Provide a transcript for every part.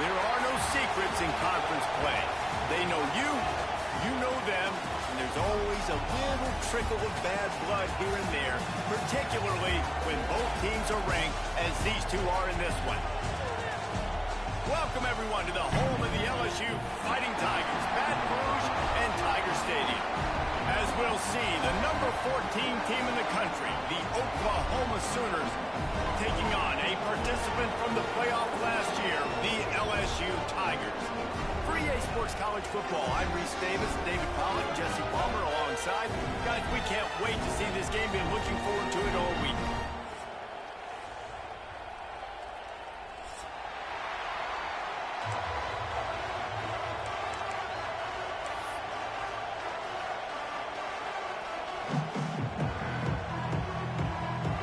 There are no secrets in conference play. They know you, you know them, and there's always a little trickle of bad blood here and there, particularly when both teams are ranked as these two are in this one. Welcome, everyone, to the home of the LSU Fighting Tigers, Baton Rouge and Tiger Stadium. As we'll see, the number 14 team in the country, the Oklahoma Sooners, taking on a participant from the playoff last year, the LSU Tigers. For EA Sports College Football, I'm Reese Davis, David Pollack, Jesse Palmer alongside. Guys, we can't wait to see this game. Been looking forward to it all week.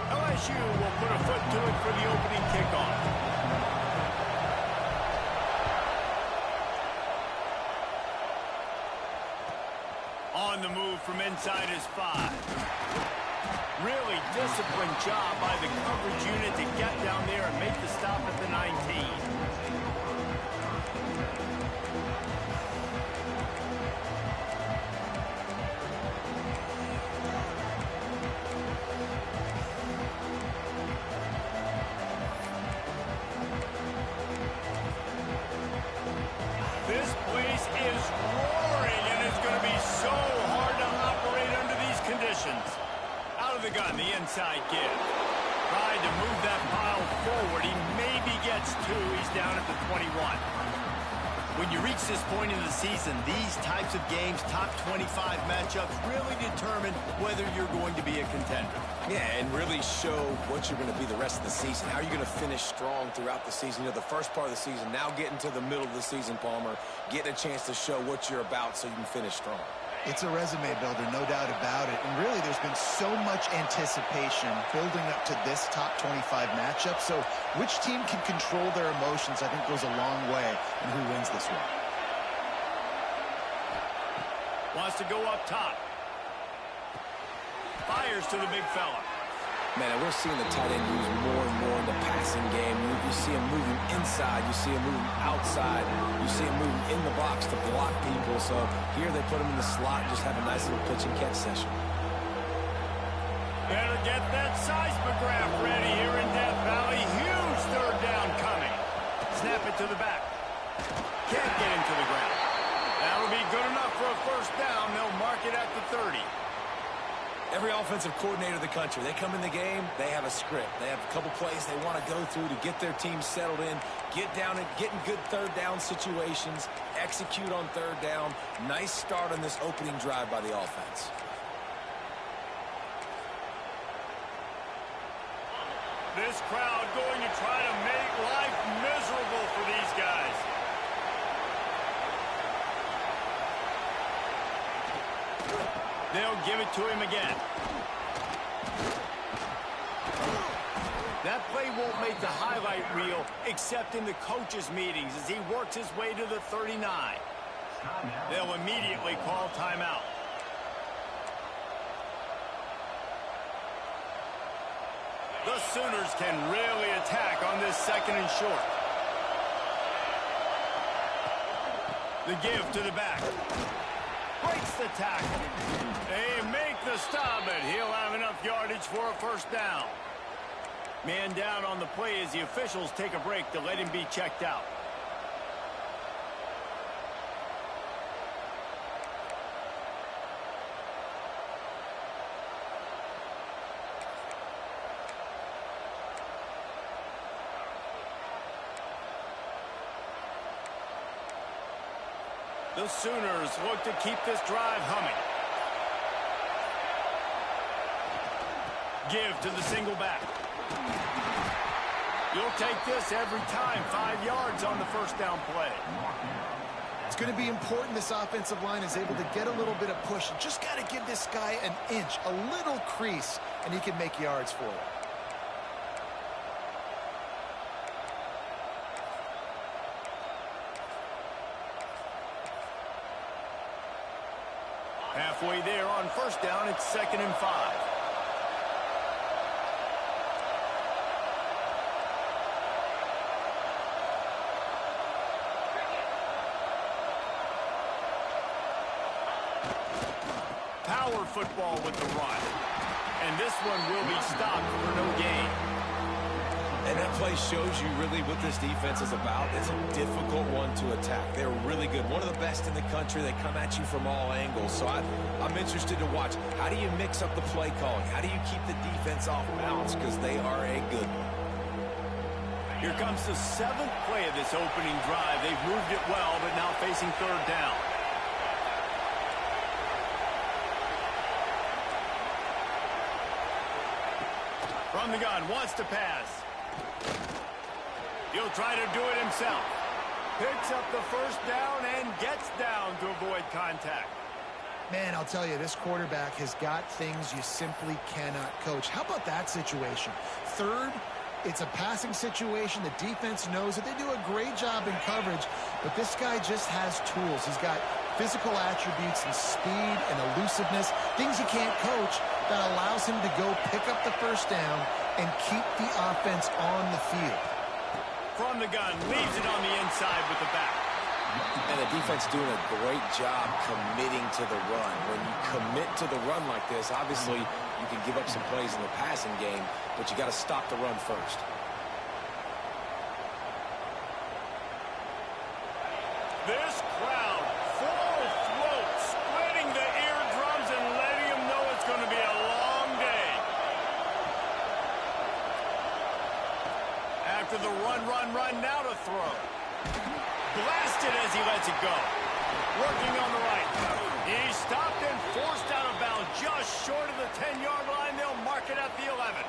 LSU will put a foot to it for the opening kickoff. On the move from inside his 5. Really disciplined job by the coverage unit to get down there and make the stop at the 19. This place is roaring, and it's going to be so hard to operate under these conditions. Out of the gun, the inside give. Tried to move that pile forward. He maybe gets 2. He's down at the 21. When you reach this point in the season, these types of games, top 25 matchups, really determine whether you're going to be a contender. Yeah, and really show what you're going to be the rest of the season. How are you going to finish strong throughout the season? You know, the first part of the season, now getting to the middle of the season, Palmer, getting a chance to show what you're about so you can finish strong. It's a resume builder, no doubt about it. And really, there's been so much anticipation building up to this top 25 matchup. So which team can control their emotions, I think, goes a long way in who wins this one. Wants to go up top. Fires to the big fella. Man, we're seeing the tight end used more and more in the passing game. You see him moving inside. You see him moving outside. You see him moving in the box to block people. So here they put him in the slot and just have a nice little pitch and catch session. Better get that seismograph ready here in Death Valley. Huge third down coming. Snap it to the back. Can't get into the ground. That'll be good enough for a first down. They'll mark it at the 30. Every offensive coordinator in the country, they come in the game, they have a script. They have a couple plays they want to go through to get their team settled in, get down and get in good third down situations, execute on third down. Nice start on this opening drive by the offense. This crowd going to try to make life miserable for these guys. They'll give it to him again. That play won't make the highlight reel except in the coaches' meetings as he works his way to the 39. They'll immediately call timeout. The Sooners can really attack on this second and short. The give to the back. Breaks the tackle. They make the stop, but he'll have enough yardage for a first down. Man down on the play as the officials take a break to let him be checked out. The Sooners look to keep this drive humming. Give to the single back. You'll take this every time. 5 yards on the first down play. It's going to be important this offensive line is able to get a little bit of push. Just got to give this guy an inch, a little crease, and he can make yards for it. Halfway there on first down, it's 2nd and 5. power football with the run. And this one will be stopped for no gain. And that play shows you really what this defense is about. It's a difficult one to attack. They're really good. One of the best in the country. They come at you from all angles. So I'm interested to watch. How do you mix up the play calling? How do you keep the defense off balance? Because they are a good one. Here comes the 7th play of this opening drive. They've moved it well, but now facing 3rd down. From the gun, wants to pass. He'll try to do it himself. Picks up the 1st down and gets down to avoid contact. Man, I'll tell you, this quarterback has got things you simply cannot coach. How about that situation? 3rd, it's a passing situation. The defense knows that they do a great job in coverage, but this guy just has tools. He's got physical attributes and speed and elusiveness, things you can't coach, that allows him to go pick up the 1st down and keep the offense on the field. From the gun, leaves it on the inside with the back. And the defense doing a great job committing to the run. When you commit to the run like this, obviously you can give up some plays in the passing game, but you got to stop the run first. This crowd, full throat, splitting the eardrums and letting them know it's going to be a long day. After the run, now to throw. Blasted as he lets it go. Working on the right. He stopped and forced out of bounds just short of the 10-yard line. They'll mark it at the 11.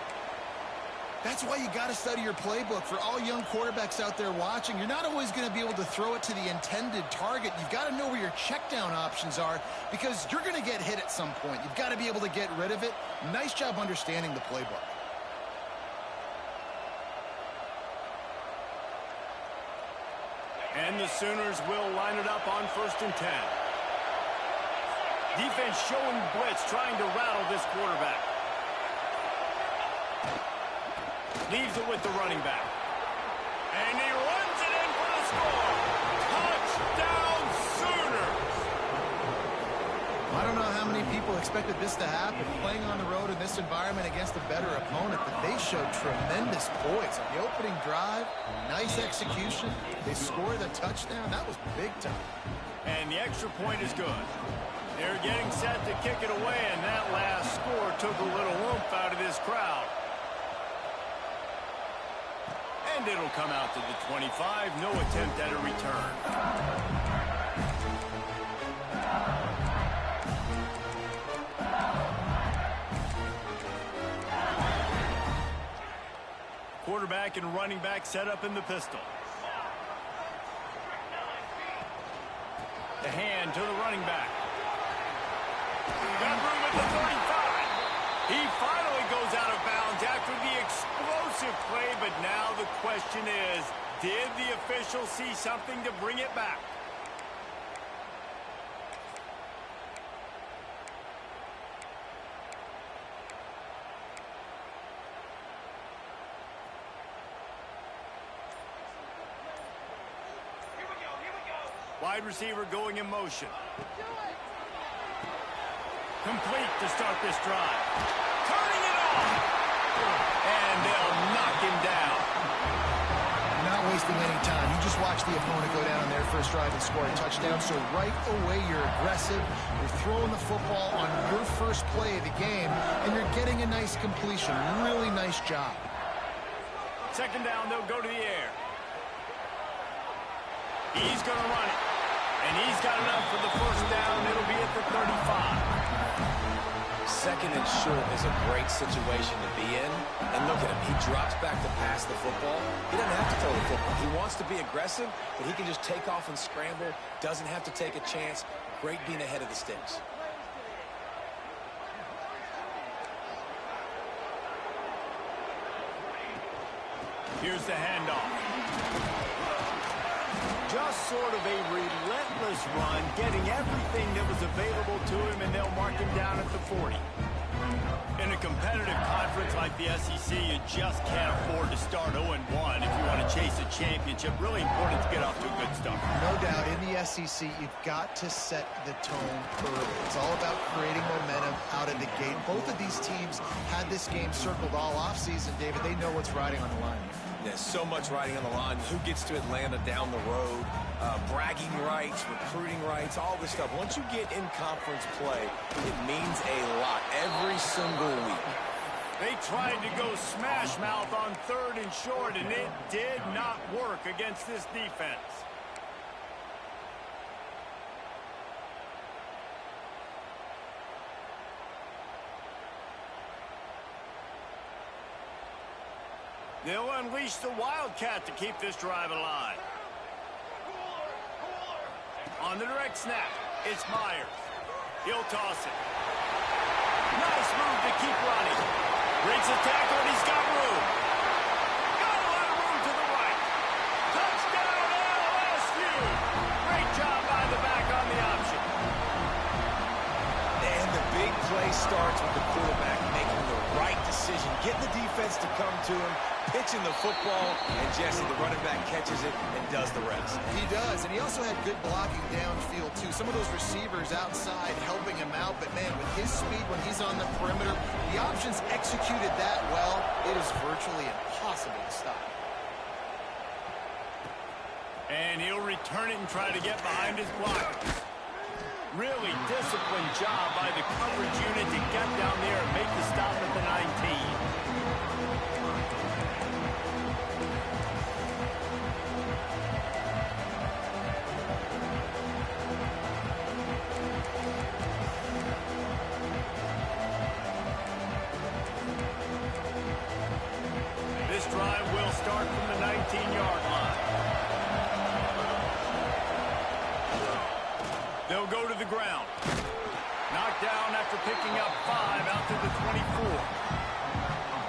That's why you got to study your playbook. For all young quarterbacks out there watching, you're not always going to be able to throw it to the intended target. You've got to know where your check down options are because you're going to get hit at some point. You've got to be able to get rid of it. Nice job understanding the playbook. And the Sooners will line it up on 1st and 10. Defense showing blitz, trying to rattle this quarterback. Leaves it with the running back. And he runs it in for the score. Touchdown, Sooners! I don't know how many people expected this to happen, playing on the road in this environment against a better opponent, but they showed tremendous poise on the opening drive. Nice execution. They score the touchdown. That was big time. And the extra point is good. They're getting set to kick it away, and that last score took a little oomph out of this crowd. And it'll come out to the 25. No attempt at a return. Quarterback and running back set up in the pistol. The hand to the running back. Got room at the 35. He finally goes out of bounds after the explosive play, but now the question is, did the official see something to bring it back? Wide receiver going in motion. Complete to start this drive. Turning it off. And they'll knock him down. Not wasting any time. You just watch the opponent go down on their first drive and score a touchdown. So right away, you're aggressive. You're throwing the football on your first play of the game, and you're getting a nice completion. Really nice job. 2nd down, they'll go to the air. He's going to run it. And he's got enough for the 1st down. It'll be at the 35. 2nd and short is a great situation to be in. And look at him. He drops back to pass the football. He doesn't have to throw the football. He wants to be aggressive, but he can just take off and scramble. Doesn't have to take a chance. Great being ahead of the sticks. Here's the handoff. Just sort of a relentless run, getting everything that was available to him, and they'll mark him down at the 40. In a competitive conference like the SEC, you just can't afford to start 0-1 if you want to chase a championship. Really important to get off to a good start. No doubt, in the SEC, you've got to set the tone early. It's all about creating momentum out of the gate. Both of these teams had this game circled all offseason, David. They know what's riding on the line. There's so much riding on the line. Who gets to Atlanta down the road? Bragging rights, recruiting rights, all this stuff. Once you get in conference play, it means a lot every single week. They tried to go smash mouth on 3rd and short, and it did not work against this defense. They'll unleash the Wildcat to keep this drive alive. On the direct snap, it's Myers. He'll toss it. Nice move to keep running. Breaks a tackle, and he's got room. Got a lot of room to the right. Touchdown, LSU. Great job by the back on the option. And the big play starts with the quarterback making the right decision, getting the defense to come to him, pitching the football, and Jesse, the running back, catches it and does the rest. He does, and he also had good blocking downfield, too. Some of those receivers outside helping him out, but, man, with his speed when he's on the perimeter, the options executed that well, it is virtually impossible to stop. And he'll return it and try to get behind his blockers. Really disciplined job by the coverage unit to get down there and make the stop at the 19. This drive will start from the 19-yard line. They'll go to the ground. Knocked down after picking up 5 out to the 24.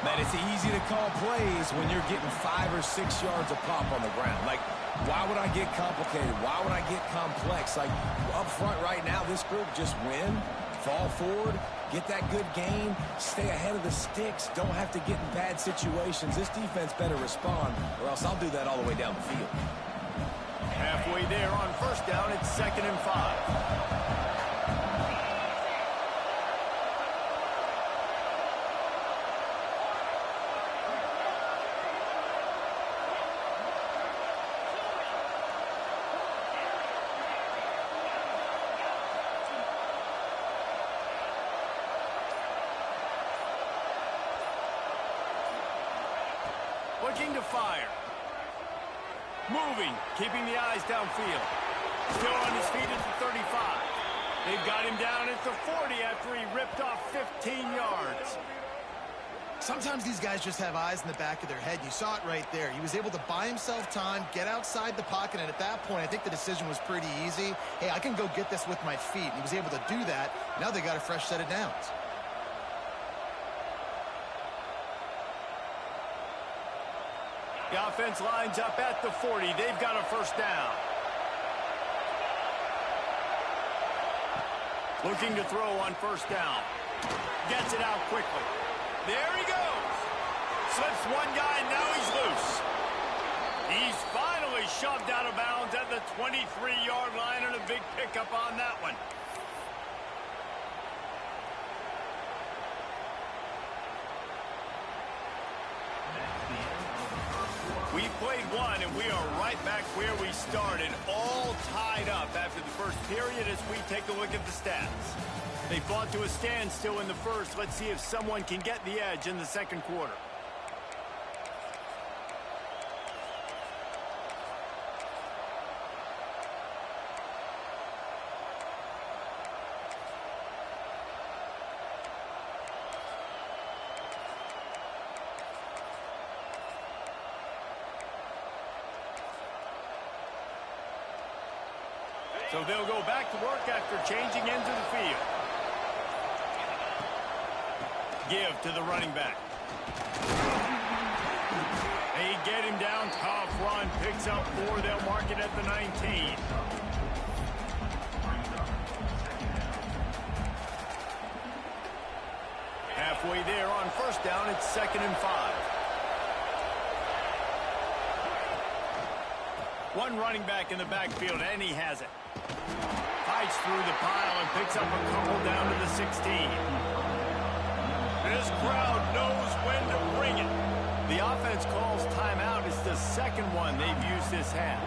Man, it's easy to call plays when you're getting 5 or 6 yards a pop on the ground. Like, why would I get complicated? Why would I get complex? Like, up front right now, this group just win, fall forward, get that good gain, stay ahead of the sticks, don't have to get in bad situations. This defense better respond, or else I'll do that all the way down the field. Halfway there on 1st down, it's 2nd and 5. Looking to fire. Moving, keeping the eyes downfield. Still on his feet at the 35. They've got him down at the 40 after he ripped off 15 yards. Sometimes these guys just have eyes in the back of their head. You saw it right there. He was able to buy himself time, get outside the pocket, and at that point, I think the decision was pretty easy. Hey, I can go get this with my feet. He was able to do that. Now they got a fresh set of downs. The offense lines up at the 40. They've got a 1st down. Looking to throw on 1st down. Gets it out quickly. There he goes. Slips one guy, now he's loose. He's finally shoved out of bounds at the 23-yard line, and a big pickup on that one. We played one, and we are right back where we started, all tied up after the first period as we take a look at the stats. They fought to a standstill in the first. Let's see if someone can get the edge in the 2nd quarter. So they'll go back to work after changing into the field. Give to the running back. They get him down. Tough run. Picks up 4. They'll mark it at the 19. halfway there on first down. It's 2nd and 5. One running back in the backfield, and he has it. Fights through the pile and picks up a couple down to the 16. This crowd knows when to bring it. The offense calls timeout. It's the second one they've used this half.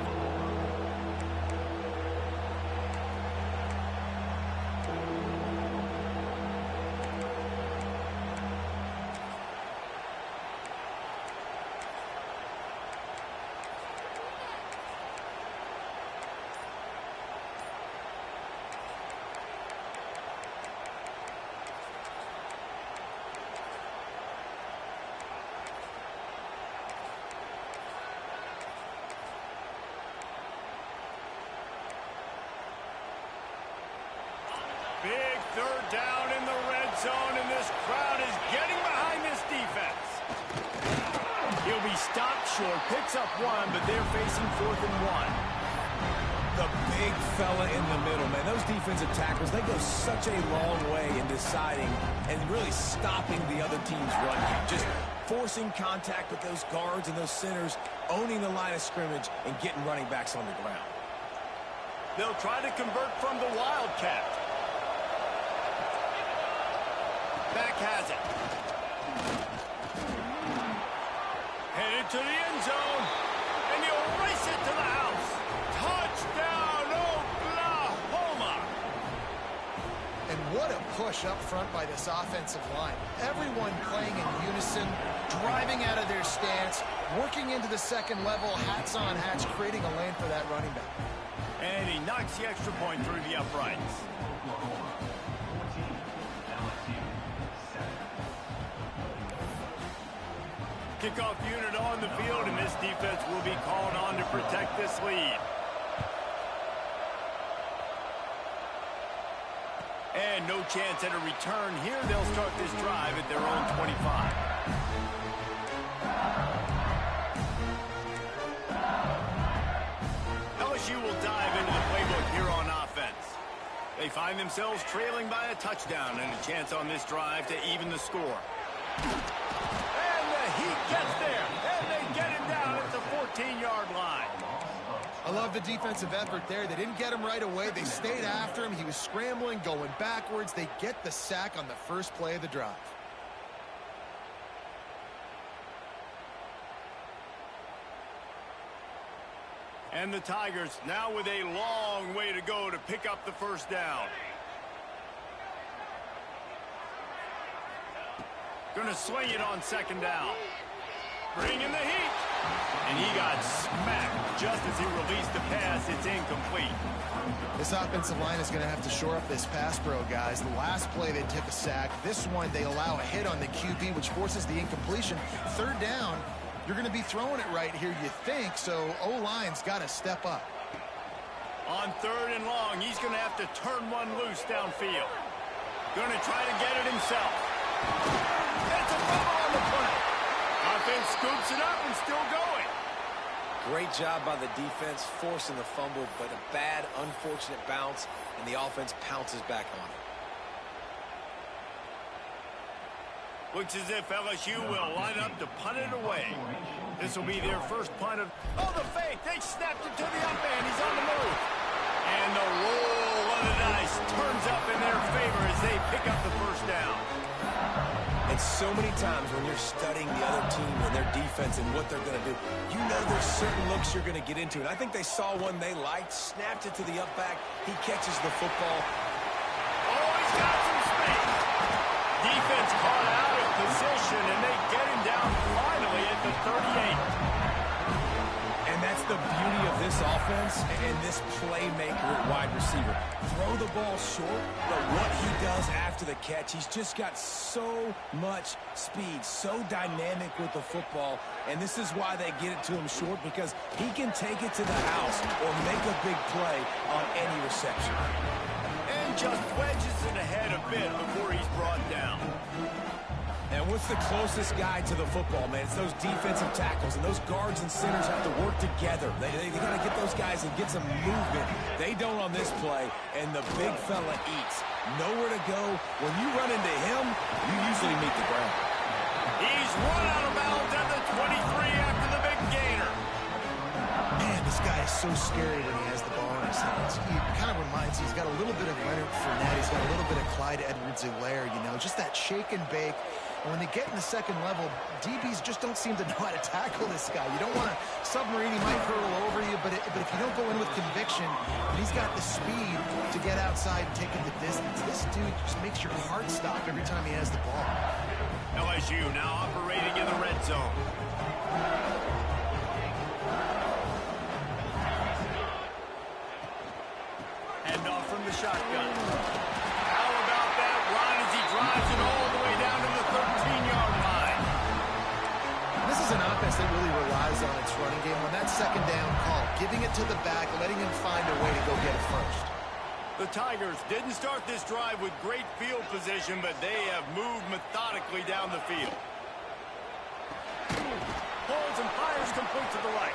Big third down in the red zone, and this crowd is getting behind this defense. He'll be stopped short, picks up one, but they're facing 4th and 1. The big fella in the middle, man. Those defensive tackles, they go such a long way in deciding and really stopping the other team's run game. Just forcing contact with those guards and those centers, owning the line of scrimmage, and getting running backs on the ground. They'll try to convert from the Wildcat. Back has it. Headed to the end zone, and he'll race it to the house. Touchdown, Oklahoma! And what a push up front by this offensive line. Everyone playing in unison, driving out of their stance, working into the second level, hats on hats, creating a lane for that running back. And he knocks the extra point through the uprights. Kickoff unit on the field, and this defense will be called on to protect this lead. And no chance at a return here. They'll start this drive at their own 25. LSU will dive into the playbook here on offense. They find themselves trailing by a touchdown and a chance on this drive to even the score. He gets there, and they get him down at the 14-yard line. I love the defensive effort there. They didn't get him right away. They stayed after him. He was scrambling, going backwards. They get the sack on the first play of the drive. And the Tigers now with a long way to go to pick up the first down. Going to swing it on 2nd down. Bringing the heat. And he got smacked just as he released the pass. It's incomplete. This offensive line is going to have to shore up this pass pro, guys. The last play they took a sack. This one they allow a hit on the QB, which forces the incompletion. 3rd down, you're going to be throwing it right here, you think, so O-line's got to step up. On 3rd and long, he's going to have to turn one loose downfield. Going to try to get it himself. It's a fumble on the play. Offense scoops it up and still going. Great job by the defense forcing the fumble, but a bad, unfortunate bounce, and the offense pounces back on it. Looks as if LSU will line up to punt it away. This will be their first punt of... Oh, the fake! They snapped it to the up end. He's on the move. And the roll of the dice turns up in their favor as they pick up the first down. And so many times when you're studying the other team and their defense and what they're going to do, you know there's certain looks you're going to get into. And I think they saw one they liked, snapped it to the up back. He catches the football. Oh, he's got some space. Defense caught out of position, and they get him down finally at the 38. And that's the beauty of this offense and this playmaker at wide receiver. Throw the ball short, but what he does after the catch, he's just got so much speed, so dynamic with the football, and this is why they get it to him short, because he can take it to the house or make a big play on any reception. And just wedges it ahead a bit before he's brought down. And what's the closest guy to the football, man? It's those defensive tackles, and those guards and centers have to work together. They got to get those guys and get some movement. They don't on this play, and the big fella eats. Nowhere to go. When you run into him, you usually meet the ground. He's run out of bounds at the 23 after the big gainer. Man, this guy is so scary when he has the ball in his hands. He kind of reminds me, he's got a little bit of Leonard Fournette. He's got a little bit of Clyde Edwards-Helaire, you know, just that shake and bake. And when they get in the second level, DBs just don't seem to know how to tackle this guy. You don't want to submarine, he might hurtle over you, but if you don't go in with conviction, and he's got the speed to get outside and take it the distance, this dude just makes your heart stop every time he has the ball. LSU now operating in the red zone. Hand off from the shotgun. How about that run as he drives it all the way down to the 13-yard line? This is an offense that really relies on its running game. When that second down call, giving it to the back, letting him find a way to go get it first. The Tigers didn't start this drive with great field position, but they have moved methodically down the field. Holds and fires complete to the right.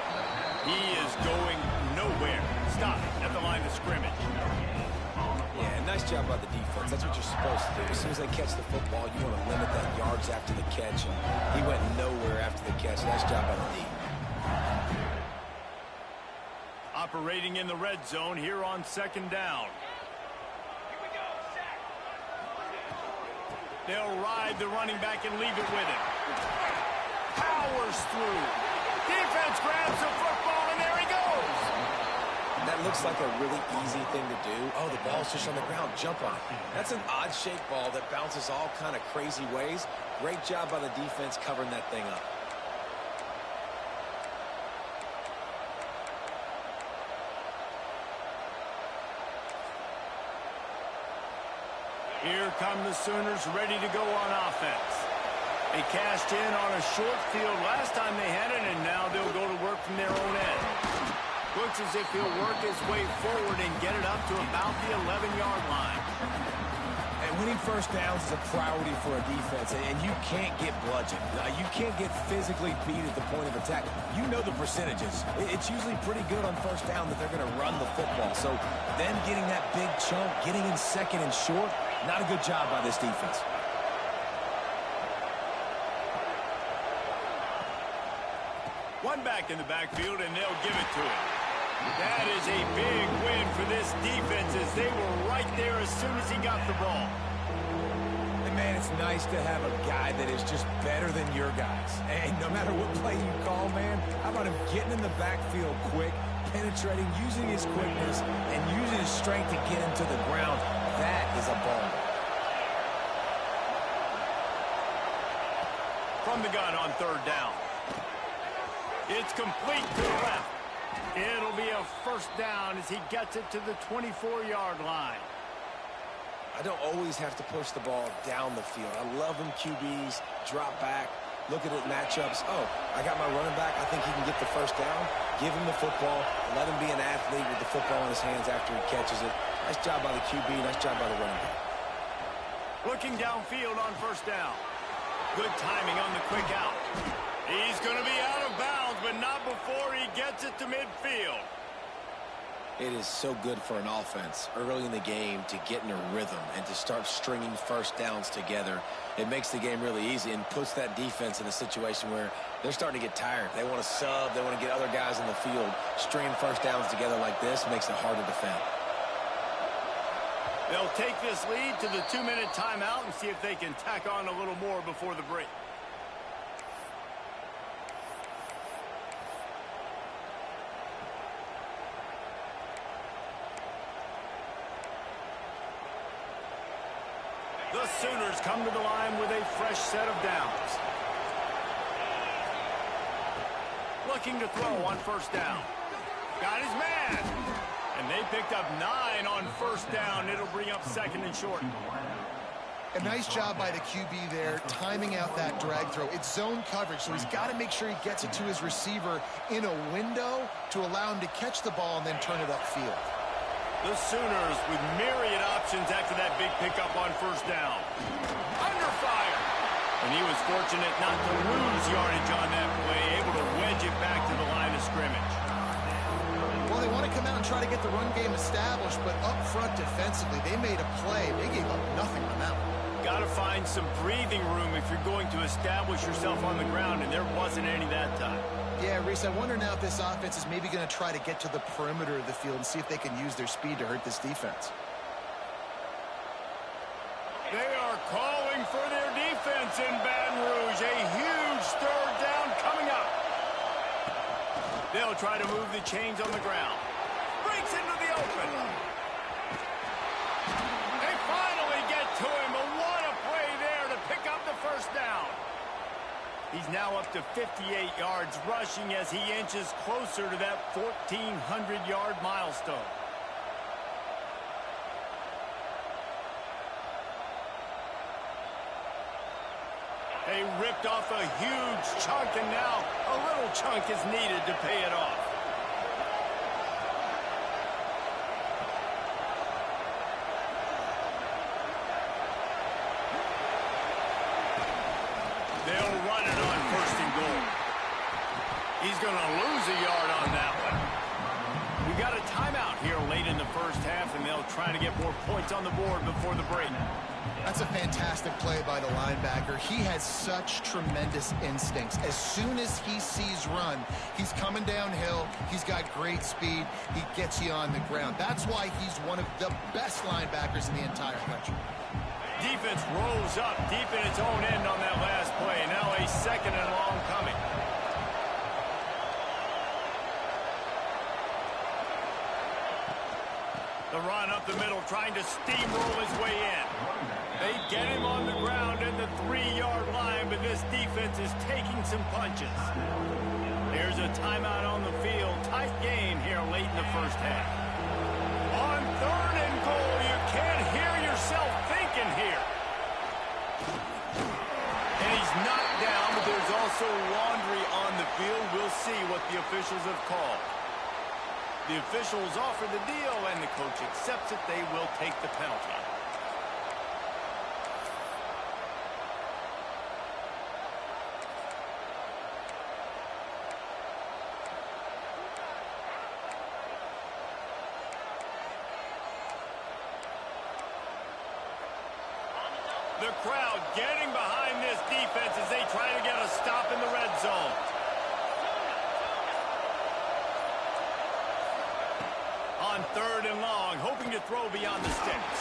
He is going nowhere. Stop at the line of scrimmage. Yeah, nice job by the defense. That's what you're supposed to do. As soon as they catch the football, you want to limit that yards after the catch. And he went nowhere after the catch. Nice job by the D. Operating in the red zone here on second down. They'll ride the running back and leave it with him. Powers through. Defense grabs the football, and there he goes. That looks like a really easy thing to do. Oh, the ball's just on the ground. Jump on it. That's an odd-shaped ball that bounces all kind of crazy ways. Great job by the defense covering that thing up. Here come the Sooners ready to go on offense. They cashed in on a short field last time they had it, and now they'll go to work from their own end. Looks as if he'll work his way forward and get it up to about the 11-yard line. And winning first downs is a priority for a defense, and you can't get bludgeoned. You can't get physically beat at the point of attack. You know the percentages. It's usually pretty good on first down that they're going to run the football. So them getting that big chunk, getting in second and short, not a good job by this defense. One back in the backfield, and they'll give it to him. That is a big win for this defense as they were right there as soon as he got the ball. And, man, it's nice to have a guy that is just better than your guys. And no matter what play you call, man, how about him getting in the backfield quick, penetrating, using his quickness, and using his strength to get him to the ground. That is a ball. From the gun on third down. It's complete to the left. It'll be a first down as he gets it to the 24-yard line. I don't always have to push the ball down the field. I love them QBs, drop back, look at it matchups. Oh, I got my running back. I think he can get the first down. Give him the football. Let him be an athlete with the football in his hands after he catches it. Nice job by the QB. Nice job by the running back. Looking downfield on first down. Good timing on the quick out. He's going to be out of bounds, but not before he gets it to midfield. It is so good for an offense early in the game to get in a rhythm and to start stringing first downs together. It makes the game really easy and puts that defense in a situation where they're starting to get tired. They want to sub. They want to get other guys in the field. Stringing first downs together like this makes it hard to defend. They'll take this lead to the 2-minute timeout and see if they can tack on a little more before the break. The Sooners come to the line with a fresh set of downs. Looking to throw on first down. Got his man. And they picked up 9 on first down. It'll bring up second and short. A nice job by the QB there, timing out that drag throw. It's zone coverage, so he's got to make sure he gets it to his receiver in a window to allow him to catch the ball and then turn it upfield. The Sooners with myriad options after that big pickup on first down. Under fire. And And he was fortunate not to lose yardage on that play, able to wedge it back to the line of scrimmage. Well, they want to come out and try to get the run game established, but up front defensively, they made a play. They gave up nothing on that one. Got to find some breathing room if you're going to establish yourself on the ground, and there wasn't any that time. Yeah, Reese, I wonder now if this offense is maybe going to try to get to the perimeter of the field and see if they can use their speed to hurt this defense. They are calling for their defense in Baton Rouge. A huge third down coming up. They'll try to move the chains on the ground. Breaks into the open. They finally get to him, but what a play there to pick up the first down. He's now up to 58 yards rushing as he inches closer to that 1,400-yard milestone. They ripped off a huge chunk, and now a little chunk is needed to pay it off. They'll run it on first and goal. He's going to lose a yard on that one. We got a timeout here late in the first half, and they'll try to get more points on the board before the break. That's a fantastic play by the linebacker. He has such tremendous instincts. As soon as he sees run, he's coming downhill. He's got great speed. He gets you on the ground. That's why he's one of the best linebackers in the entire country. Defense rolls up deep in its own end on that last play. Now a second and long coming. The run up the middle, trying to steamroll his way in. They get him on the ground at the 3-yard line, but this defense is taking some punches. There's a timeout on the field. Tight game here late in the first half. On third and goal, you can't hear yourself thinking here. And he's knocked down, but there's also laundry on the field. We'll see what the officials have called. The officials offer the deal, and the coach accepts it. They will take the penalty. The crowd getting behind this defense as they try to get a stop in the red zone. On third and long, hoping to throw beyond the sticks.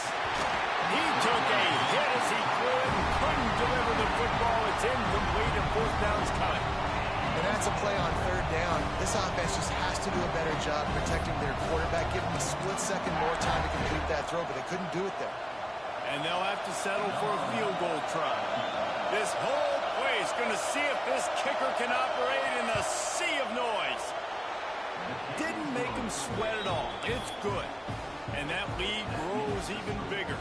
He took a hit as he couldn't deliver the football. It's incomplete, and fourth down's coming. And that's a play on third down. This offense just has to do a better job protecting their quarterback, give him a split second more time to complete that throw, but they couldn't do it there. And they'll have to settle for a field goal try. This whole place going to see if this kicker can operate in the sea of noise. Didn't make him sweat at all. It's good. And that lead grows even bigger.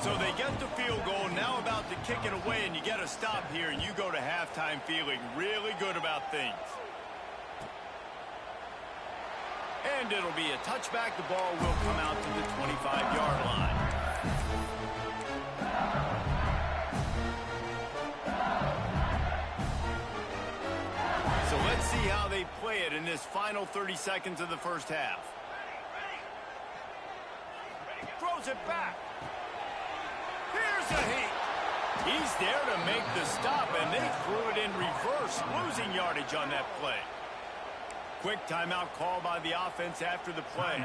So they get the field goal, now about to kick it away, and you get a stop here, and you go to halftime feeling really good about things. And it'll be a touchback. The ball will come out to the 25-yard line. So let's see how they play it in this final 30 seconds of the first half. Throws it back. Here's a heat. He's there to make the stop, and they threw it in reverse, losing yardage on that play. Quick timeout call by the offense after the play.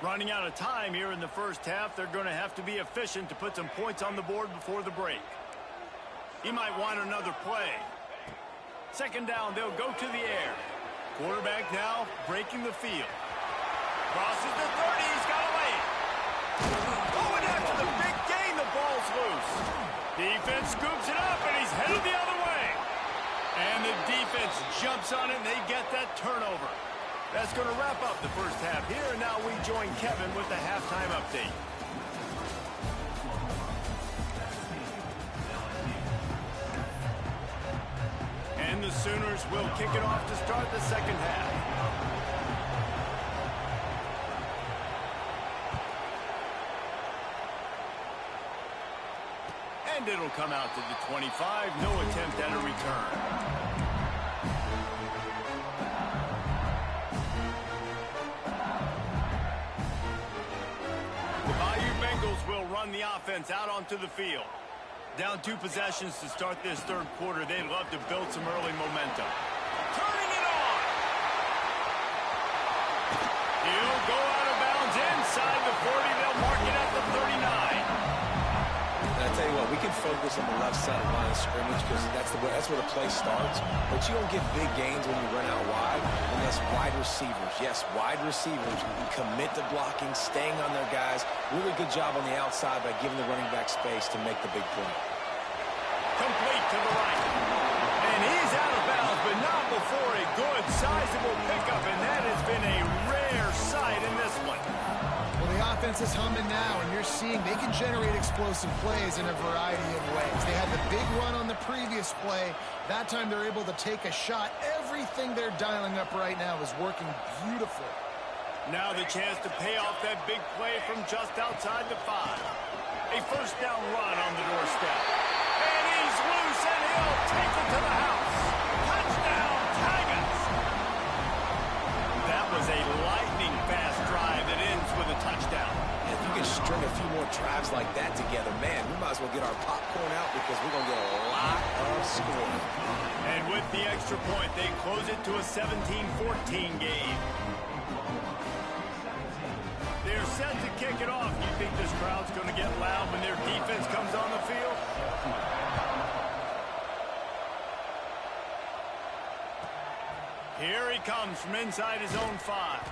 Running out of time here in the first half. They're going to have to be efficient to put some points on the board before the break. He might want another play. Second down, they'll go to the air. Quarterback now breaking the field. Crosses the 30, he's got to lay it. Going after the big gain, the ball's loose. Defense scoops it up, and he's headed the other way. And the defense jumps on it, and they get that turnover. That's going to wrap up the first half here, and now we join Kevin with the halftime update. And the Sooners will kick it off to start the second half. And And it'll come out to the 25. No attempt at a return. The Bayou Bengals will run the offense out onto the field. Down 2 possessions to start this third quarter. They'd love to build some early momentum. Turning it on. He'll go out of bounds inside the 40. They'll mark it at the 39. And I tell you what, we can focus on the left side of line of scrimmage because that's where the play starts. But you don't get big gains when you run out wide unless wide receivers, yes, wide receivers, commit to blocking, staying on their guys. Really good job on the outside by giving the running back space to make the big play. Complete to the right. And he's out of bounds, but not before a good, sizable pickup, and that has been a rare sight in this one. Well, the offense is humming now, and you're seeing they can generate explosive plays in a variety of ways. They had the big run on the previous play. That time they're able to take a shot. Everything they're dialing up right now is working beautifully. Now the chance to pay off that big play from just outside the 5. A first down run on the doorstep. And he's loose, and he'll take it to the house. Touchdown, Tigers! That was a lightning-fast drive that ends with a touchdown. And if you can string a few more drives like that together, man, we might as well get our popcorn out because we're going to get a lot of scoring. And with the extra point, they close it to a 17-14 game. They're set to kick it off. Do you think this crowd's going to get loud when their defense comes on the field? Here he comes from inside his own 5.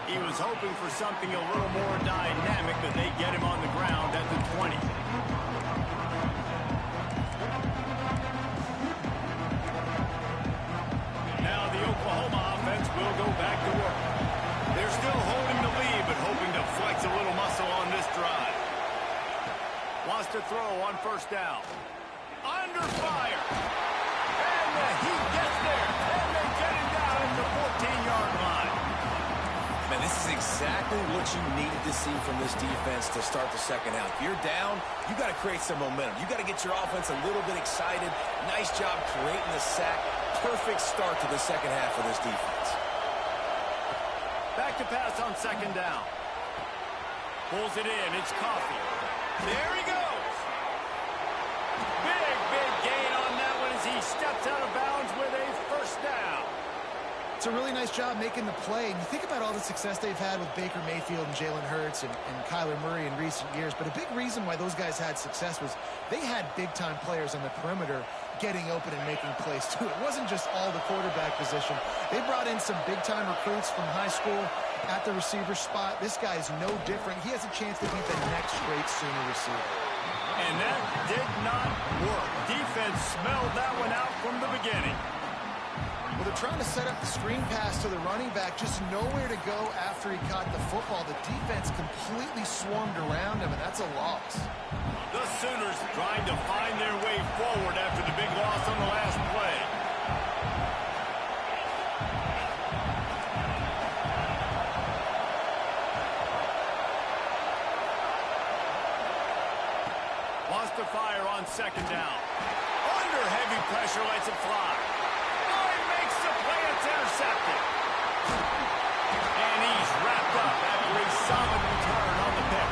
He was hoping for something a little more dynamic, but they get him on the ground at the 20. Now the Oklahoma offense will go back to work. They're still holding the lead, but hoping to flex a little muscle on this drive. Wants to throw on first down. Under fire. And he gets there. And they get him down at the 14-yard line. Man, this is exactly what you needed to see from this defense to start the second half. If you're down, you got to create some momentum. You got to get your offense a little bit excited. Nice job creating the sack. Perfect start to the second half of this defense. Back to pass on second down. Pulls it in. It's Coffee. There he goes. Big gain on that one as he steps out of bounds with a first down. It's a really nice job making the play. And you think about all the success they've had with Baker Mayfield and Jalen Hurts and Kyler Murray in recent years. But a big reason why those guys had success was they had big-time players on the perimeter getting open and making plays, too. It wasn't just all the quarterback position. They brought in some big-time recruits from high school at the receiver spot. This guy is no different. He has a chance to be the next great Sooner receiver. And that did not work. Defense smelled that one out from the beginning. Well, they're trying to set up the screen pass to the running back, just nowhere to go after he caught the football. The defense completely swarmed around him, and that's a loss. The Sooners trying to find their way forward after the big loss on the last play. Wants to fire on second down. Under heavy pressure, lets it fly. It's intercepted. And he's wrapped up after a solid return on the pick.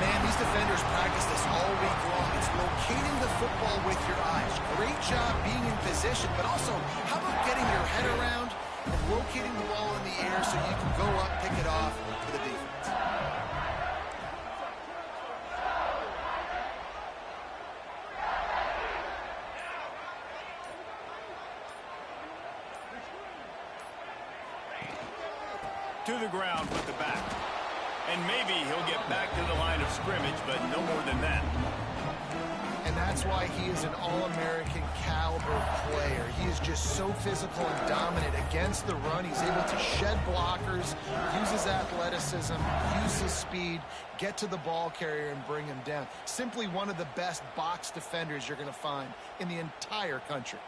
Man, these defenders practice this all week long. It's locating the football with your eyes. Great job being in position, but also, how about getting your head around and locating the ball in the air so you can go up, pick it off for the defense. To the ground with the back. And maybe he'll get back to the line of scrimmage, but no more than that. And that's why he is an All-American caliber player. He is just so physical and dominant against the run. He's able to shed blockers, use his athleticism, use his speed, get to the ball carrier and bring him down. Simply one of the best box defenders you're going to find in the entire country.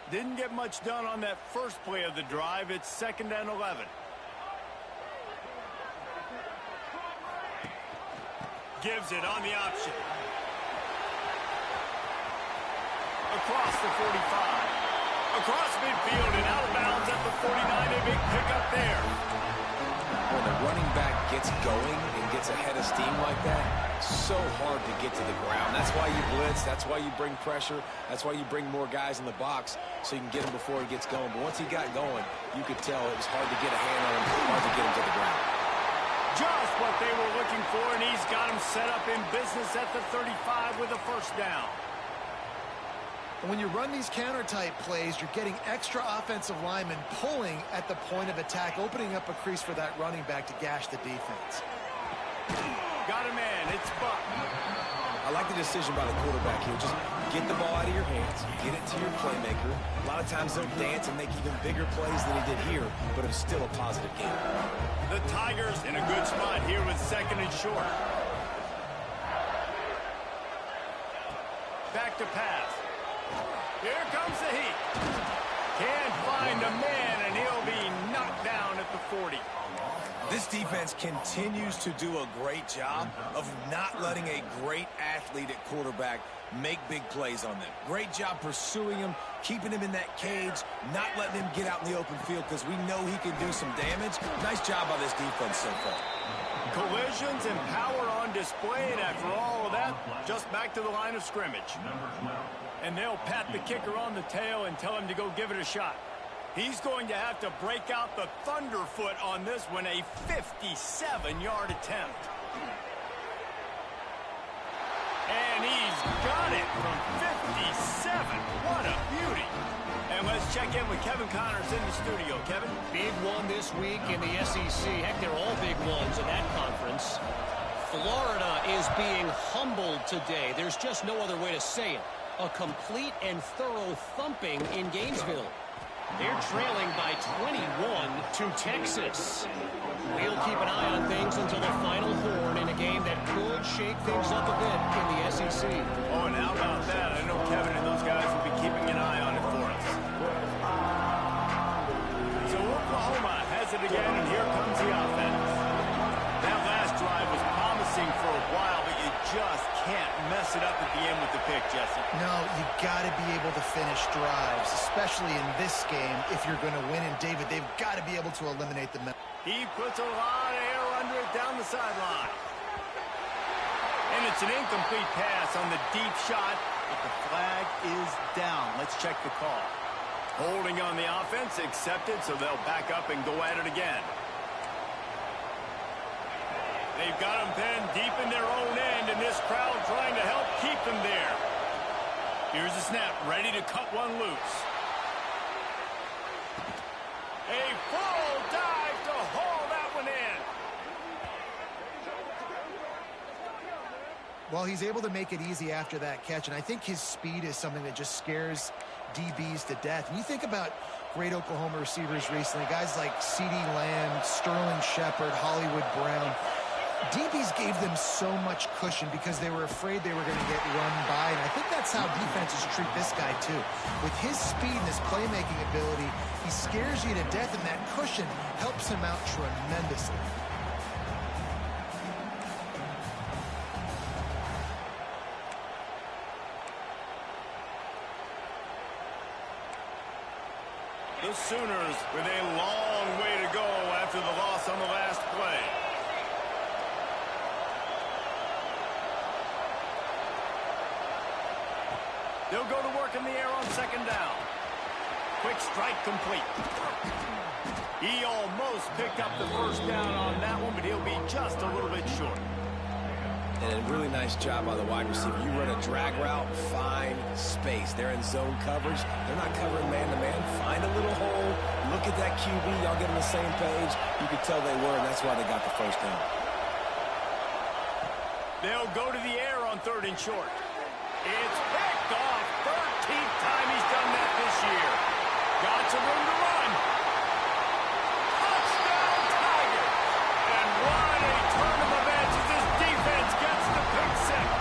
Didn't get much done on that first play of the drive. It's 2nd and 11. Gives it on the option. across the 45. Across midfield and out of bounds at the 49. A big pickup there. When the running back gets going and gets ahead of steam like that, so hard to get to the ground. That's why you blitz. That's why you bring pressure. That's why you bring more guys in the box so you can get him before he gets going. But once he got going, you could tell it was hard to get a hand on him, hard to get him to the ground. Just what they were looking for, and he's got him set up in business at the 35 with a first down. And when you run these counter-type plays, you're getting extra offensive linemen pulling at the point of attack, opening up a crease for that running back to gash the defense. Got a man. It's Buck. I like the decision by the quarterback here. Just get the ball out of your hands, get it to your playmaker. A lot of times they'll dance and make even bigger plays than he did here, but it's still a positive game. The Tigers in a good spot here with second and short. Back to pass. Here comes the heat. Can't find a man, and he'll be knocked down at the 40. This defense continues to do a great job of not letting a great athlete at quarterback make big plays on them. Great job pursuing him, keeping him in that cage, not letting him get out in the open field because we know he can do some damage. Nice job by this defense so far. Collisions and power on display, and after all of that, just back to the line of scrimmage. And they'll pat the kicker on the tail and tell him to go give it a shot. He's going to have to break out the thunderfoot on this one, a 57-yard attempt. And he's got it from 57. What a beauty. And let's check in with Kevin Connors in the studio. Kevin? Big one this week in the SEC. Heck, they're all big ones in that conference. Florida is being humbled today. There's just no other way to say it. A complete and thorough thumping in Gainesville. They're trailing by 21 to Texas. We'll keep an eye on things until the final horn in a game that could shake things up a bit in the SEC. Oh, and how about that? I know Kevin and those guys will be keeping an eye on it for us. So Oklahoma has it again, and here comes the offense. That last drive was promising for a while, but you just can't mess it up at the end with the pick, Jesse. No, you got to be able to finish drives, especially in this game if you're going to win. And David, they've got to be able to eliminate the middle. He puts a lot of air under it down the sideline. And it's an incomplete pass on the deep shot, but the flag is down. Let's check the call. Holding on the offense, accepted, so they'll back up and go at it again. They've got them pinned deep in their own end, and this crowd trying to help keep them there. Here's the snap, ready to cut one loose. A full dive to haul that one in. Well, he's able to make it easy after that catch, and I think his speed is something that just scares DBs to death. And you think about great Oklahoma receivers recently, guys like CeeDee Lamb, Sterling Shepard, Hollywood Brown. DBs gave them so much cushion because they were afraid they were going to get run by, and I think that's how defenses treat this guy too. With his speed and his playmaking ability, he scares you to death, and that cushion helps him out tremendously. The Sooners with a long way to go after the loss on the last play. They'll go to work in the air on second down. Quick strike complete. He almost picked up the first down on that one, but he'll be just a little bit short. And a really nice job by the wide receiver. You run a drag route, find space. They're in zone coverage. They're not covering man-to-man. Find a little hole. Look at that QB. Y'all get on the same page. You could tell they were, and that's why they got the first down. They'll go to the air on third and short. It's picked off. 13th time he's done that this year. Got some room to run. Touchdown, Tigers. And what a turn of events as this defense gets the pick six.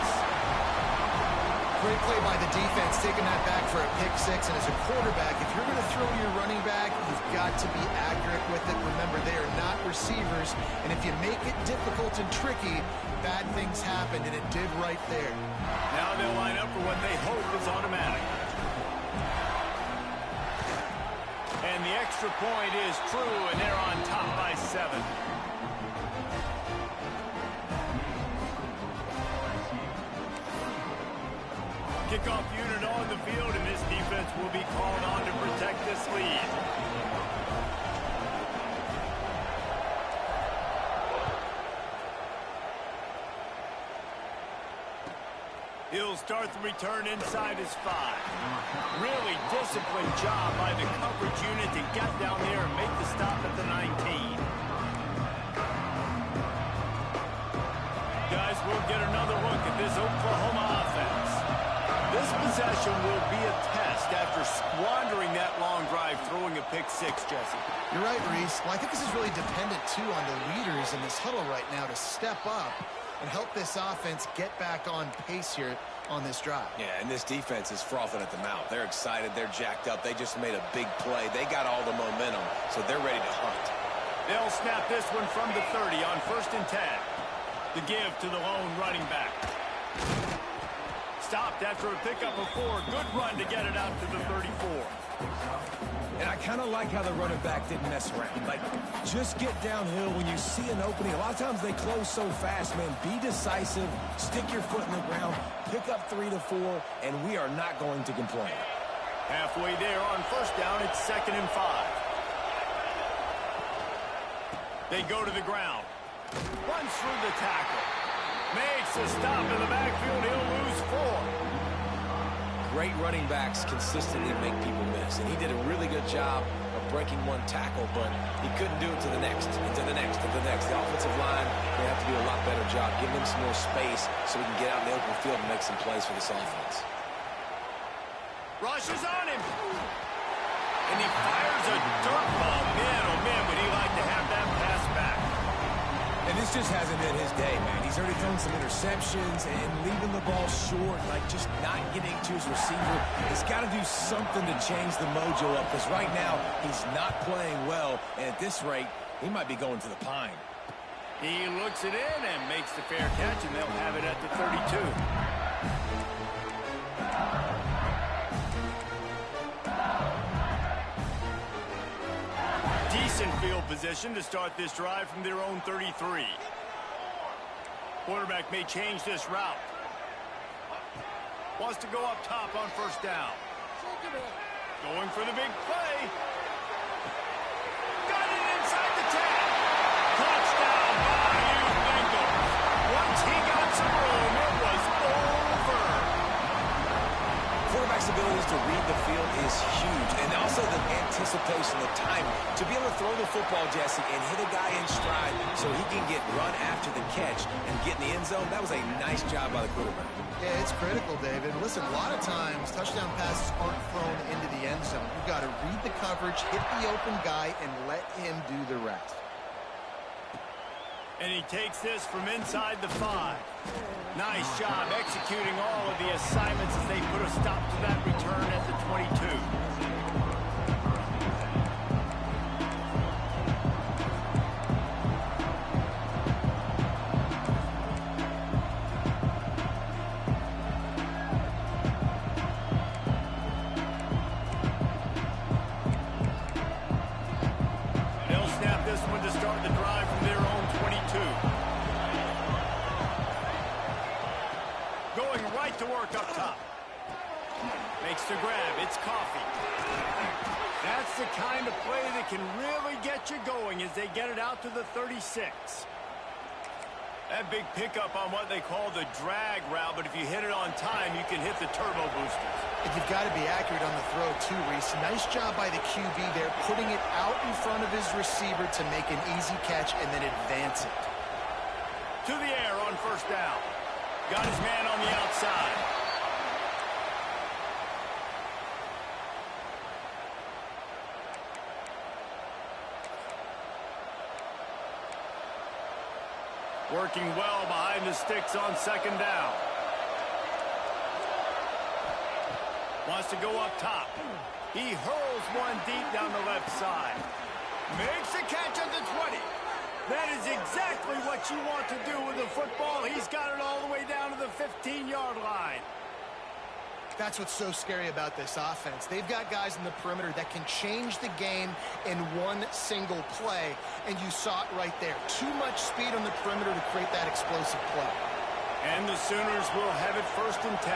Great play by the defense, taking that back for a pick six. And as a quarterback, if you're going to throw your running back, you've got to be accurate with it. Remember, they are not receivers. And if you make it difficult and tricky, bad things happen, and it did right there. Now they'll line up for what they hope is automatic. And the extra point is true, and they're on top by 7. Kickoff unit on the field, and this defense will be called on to protect this lead. He'll start the return inside his 5. Really disciplined job by the coverage unit to get down there and make the stop at the 19. Guys, we'll get another look at this Oklahoma offense. This possession will be a test after squandering that long drive, throwing a pick-6, Jesse. You're right, Reese. Well, I think this is really dependent, too, on the leaders in this huddle right now to step up and help this offense get back on pace here on this drive. Yeah, and this defense is frothing at the mouth. They're excited. They're jacked up. They just made a big play. They got all the momentum, so they're ready to hunt. They'll snap this one from the 30 on 1st and 10. The give to the lone running back. Stopped after a pickup of 4. Good run to get it out to the 34. And I kind of like how the running back didn't mess around. Like, just get downhill when you see an opening. A lot of times they close so fast, man. Be decisive, stick your foot in the ground, pick up 3 to 4, and we are not going to complain. Halfway there on 1st down, it's 2nd and 5. They go to the ground. Runs through the tackle. Makes a stop in the backfield. He'll lose 4. Great running backs consistently make people miss, and he did a really good job of breaking one tackle, but he couldn't do it to the next, and to the next, and to the next. The offensive line, they have to do a lot better job, giving him some more space so he can get out in the open field and make some plays for this offense. Rush is on him. And he fires a dirt ball. Man, oh man, would he like to have that pass back. And this just hasn't been his day, man. He's already thrown some interceptions and leaving the ball short, like just not getting to his receiver. He's got to do something to change the mojo up, because right now he's not playing well, and at this rate, he might be going to the pine. He looks it in and makes the fair catch, and they'll have it at the 32. Decent field position to start this drive from their own 33. Quarterback may change this route. Wants to go up top on 1st down. Going for the big play. Got it inside the 10. Touchdown, Bayou Bengals. Once he got some room, it was over. Quarterback's abilities to read the field is huge, and also the anticipation, the timing, to be able to throw the football, Jesse, and hit a guy in stride so he can get run after the catch and get in the end zone. That was a nice job by the quarterback. Yeah, it's critical, David. Listen, a lot of times touchdown passes aren't thrown into the end zone. You've got to read the coverage, hit the open guy, and let him do the rest. And he takes this from inside the 5. Nice job executing all of the assignments as they put a stop to that return at the 22. They'll snap this one to start the drive from their own 22. Going right to work up top. Makes the grab. It's Coffee. That's the kind of play that can really get you going as they get it out to the 36. That big pickup on what they call the drag route, but if you hit it on time, you can hit the turbo boosters. And you've got to be accurate on the throw, too, Reese. Nice job by the QB there, putting it out in front of his receiver to make an easy catch and then advance it. To the air on 1st down. Got his man on the outside. Working well behind the sticks on 2nd down. Wants to go up top. He hurls one deep down the left side. Makes a catch at the 20. That is exactly what you want to do with the football. He's got it all the way down to the 15-yard line. That's what's so scary about this offense. They've got guys in the perimeter that can change the game in one single play, and you saw it right there. Too much speed on the perimeter to create that explosive play. And the Sooners will have it 1st and 10.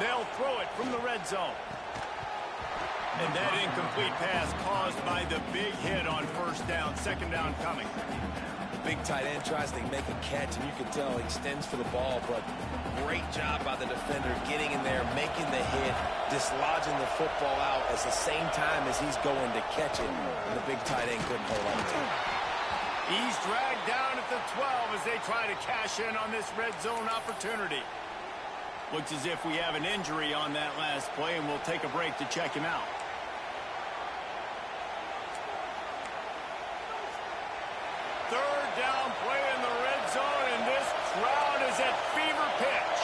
They'll throw it from the red zone. And that incomplete pass caused by the big hit on 1st down. 2nd down coming. Big tight end tries to make a catch, and you can tell he extends for the ball, but great job by the defender getting in there, making the hit, dislodging the football out at the same time as he's going to catch it, and the big tight end couldn't hold on to it. He's dragged down at the 12 as they try to cash in on this red zone opportunity. Looks as if we have an injury on that last play, and we'll take a break to check him out. Third down play in the red zone, and this crowd is at fever pitch.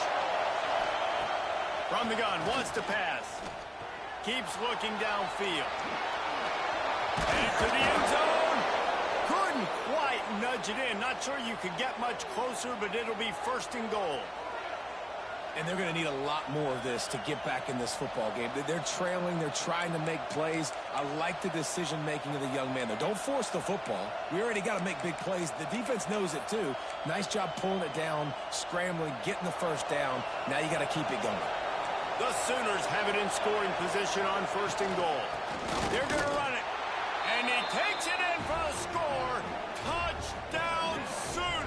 From the gun, wants to pass. Keeps looking downfield. And to the end zone. Couldn't quite nudge it in. Not sure you could get much closer, but it'll be 1st and goal. And they're going to need a lot more of this to get back in this football game. They're trailing. They're trying to make plays. I like the decision-making of the young man there. Don't force the football. We already got to make big plays. The defense knows it, too. Nice job pulling it down, scrambling, getting the 1st down. Now you got to keep it going. The Sooners have it in scoring position on 1st and goal. They're going to run it. And he takes it in for the score. Touchdown, Sooners.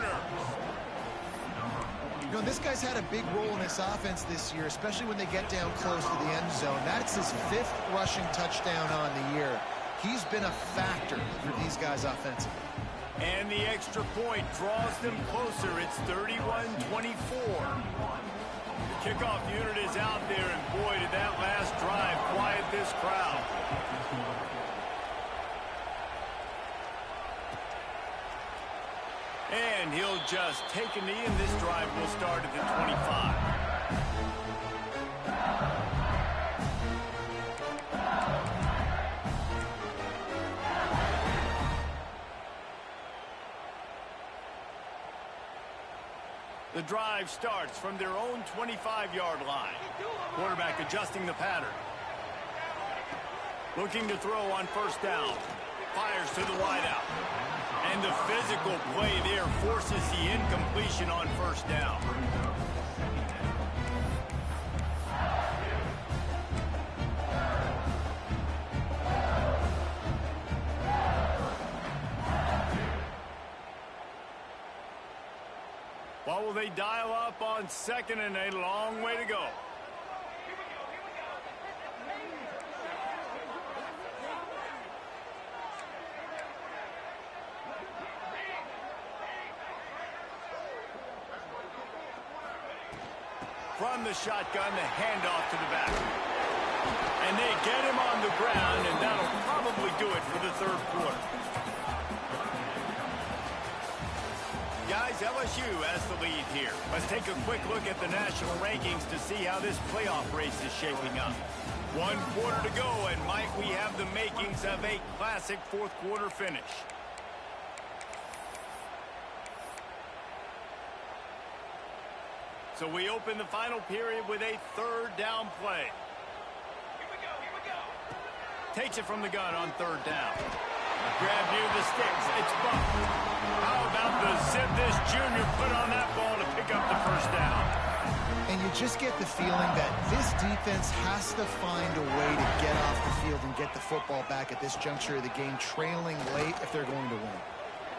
You know, this guy's had a big role in this offense this year, especially when they get down close to the end zone. That's his 5th rushing touchdown on the year. He's been a factor for these guys offensively. And the extra point draws them closer. It's 31-24. The kickoff unit is out there, and boy, did that last drive quiet this crowd. And he'll just take a knee, and this drive will start at the 25. The drive starts from their own 25-yard line. Quarterback adjusting the pattern. Looking to throw on 1st down. Fires to the wideout. And the physical play there forces the incompletion on 1st down. What will they dial up on 2nd and a long way to go? From the shotgun, the handoff to the back. And they get him on the ground, and that'll probably do it for the 3rd quarter. Guys, LSU has the lead here. Let's take a quick look at the national rankings to see how this playoff race is shaping up. 1 quarter to go, and might we have the makings of a classic 4th quarter finish. So we open the final period with a 3rd down play. Here we go. Takes it from the gun on 3rd down. Grab near the sticks. It's bumped. How about the zip this junior put on that ball to pick up the 1st down? And you just get the feeling that this defense has to find a way to get off the field and get the football back at this juncture of the game, trailing late if they're going to win.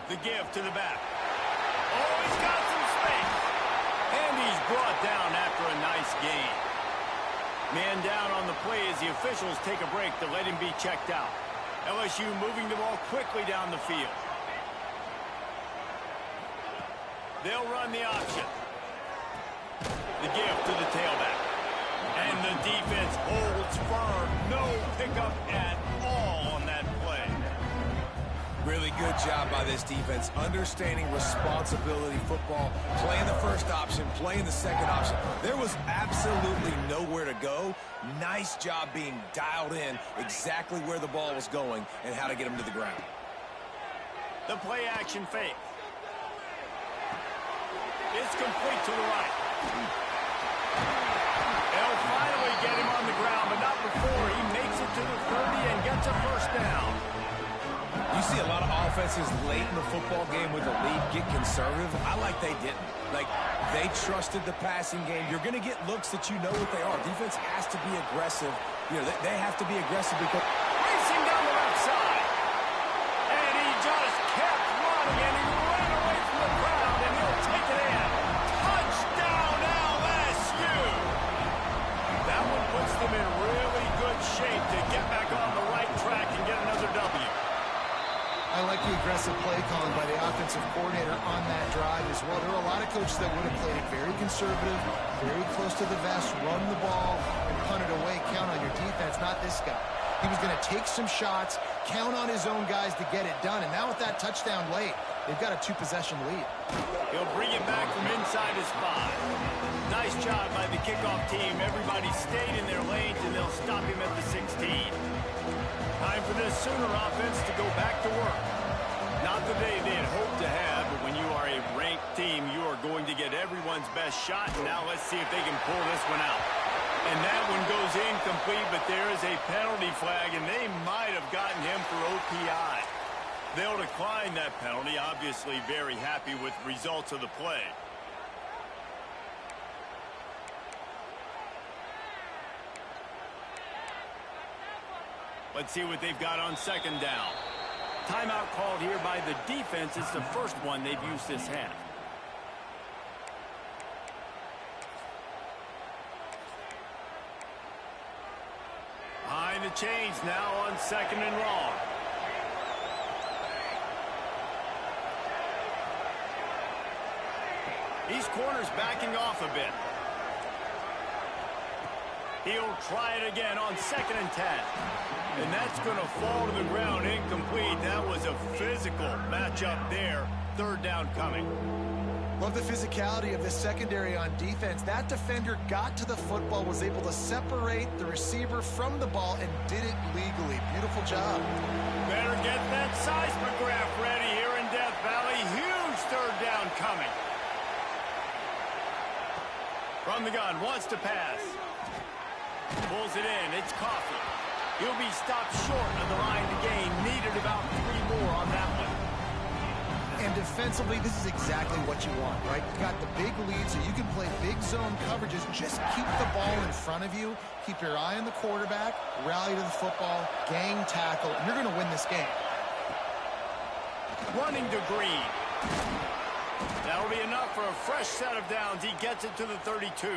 The give to the back. Oh, he's got some space. And he's brought down after a nice gain. Man down on the play as the officials take a break to let him be checked out. LSU moving the ball quickly down the field. They'll run the option. The give to the tailback. And the defense holds firm. No pickup at all on that play. Really good job by this defense, understanding responsibility football, playing the 1st option, playing the 2nd option. There was absolutely nowhere to go. Nice job being dialed in exactly where the ball was going and how to get him to the ground. The play action fake. It's complete to the right. before. He makes it to the 30 and gets a first down. You see a lot of offenses late in the football game with a lead get conservative. I like they didn't. Like, they trusted the passing game. You're going to get looks that you know what they are. Defense has to be aggressive. You know, they have to be aggressive because... Racing down the left side. And he just kept running, and he ran away from the crowd, and he'll take it in. Touchdown, LSU! That one puts them in really good shape to get back on the right track and get another W. I like the aggressive play calling by the offensive coordinator on that drive as well. There are a lot of coaches that would have played it very conservative, very close to the vest, run the ball, and punt it away. Count on your defense, not this guy. He was going to take some shots, count on his own guys to get it done. And now with that touchdown late, they've got a 2-possession lead. He'll bring it back from inside his 5. Nice job by the kickoff team. Everybody stayed in their lanes, and they'll stop him at the 16. Time for this Sooner offense to go back to work. Not the day they had hoped to have, but when you are a ranked team, you are going to get everyone's best shot. And now let's see if they can pull this one out. And that one goes incomplete, but there is a penalty flag, and they might have gotten him for OPI. They'll decline that penalty, obviously very happy with the results of the play. Let's see what they've got on second down. Timeout called here by the defense. It's the first one they've used this half. Behind the chains now on second and long. These corners backing off a bit. He'll try it again on second and 10. And that's going to fall to the ground incomplete. That was a physical matchup there. Third down coming. Love the physicality of this secondary on defense. That defender got to the football, was able to separate the receiver from the ball, and did it legally. Beautiful job. Better get that seismograph ready here in Death Valley. Huge third down coming. From the gun, wants to pass. Pulls it in. It's Coffee. He'll be stopped short of the line to gain. Needed about 3 more on that one. And defensively, this is exactly what you want, right? You've got the big lead, so you can play big zone coverages. Just keep the ball in front of you. Keep your eye on the quarterback. Rally to the football. Gang tackle. And you're going to win this game. Running to Green. That'll be enough for a fresh set of downs. He gets it to the 32.